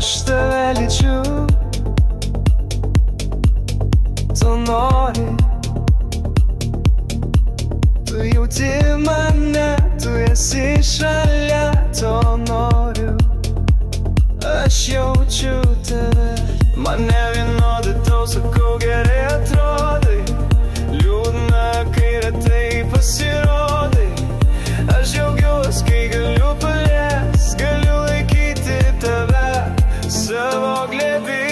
aš tave lyčiu. Tu nori, tu jauti mane, tu esi šalia, to noriu, aš jaučiu tave. Mane vienodai tau sakau, gerai atrodai, liūdna, kai retai pasirodai. Aš džiaugiuosi, kai galiu paliest, galiu laikyti tave savo glėby.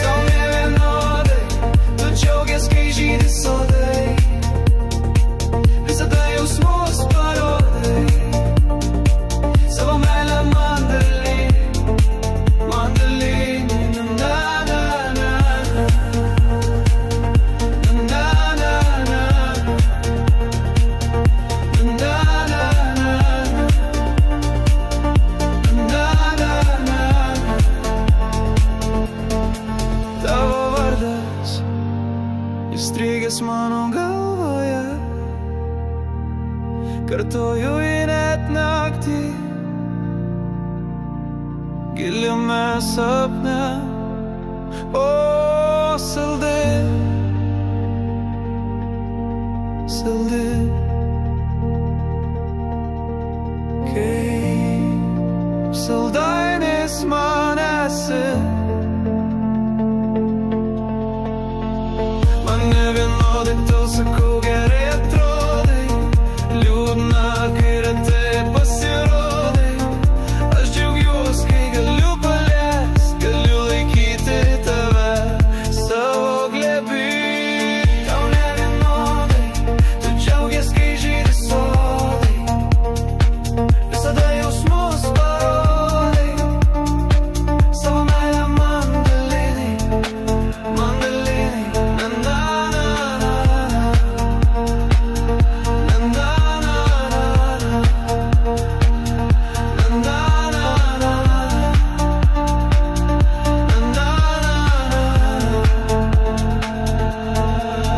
Tau nevienodai, tu džiaugies, kai žydi sodai, visada jausmus parodai, savo meilę man dalini, man dalini. Na na na na na na na na na na. Tavo vardas įstrigęs mano galvoje, kartoju jį net naktį, giliame sapne. O, saldi, saldi, kaip saldainis man esi. Man nevienodai tau sakau, gerai atrodai, liūdna, kai retai pasirodai. Aš džiaugiuosi, kai galiu paliest, galiu laikyti tave savo glėby. Tau nevienodai, tu džiaugies, kai žydi sodai, visada jausmus parodai, savo meilę man dalini, man dalini. Na na na na na na na na na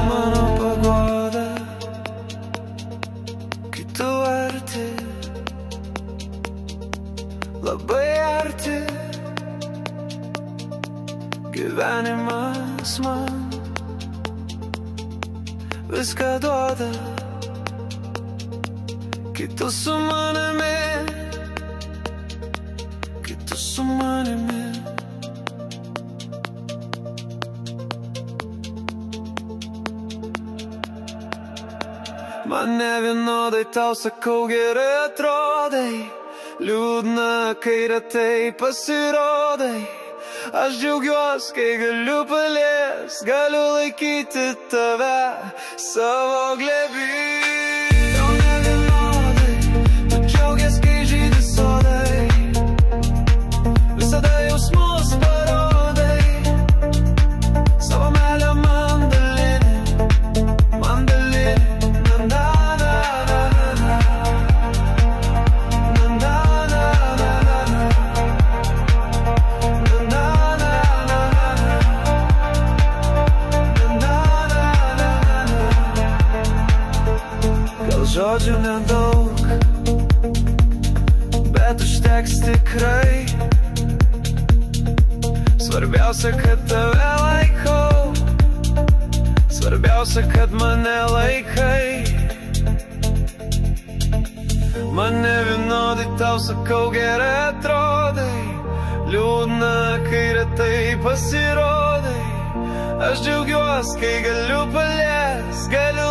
mano paguoda, kai tu arti, labai arti, gyvenimas man viską duoda, kai tu su manimi, kai tu su manimi. Man nevienodai tau sakau, gerai atrodai, liūdna, kai retai pasirodai. Aš džiaugiuosi, kai galiu paliest, galiu laikyti tave savo glėby. Tau nevienodai, tu džiaugies, kai žydi sodai, visada jausmus parodai, savo meilę man dalini, man dalini. Na na na na na na na na na na. Gal žodžių nedaug, bet užteks tikrai. Svarbiausia, kad tave laikau, svarbiausia, kad mane laikai. Man nevienodai tau sakau, gerai atrodai, liūdna, kai retai pasirodai. Aš džiaugiuosi, kai galiu paliest, galiu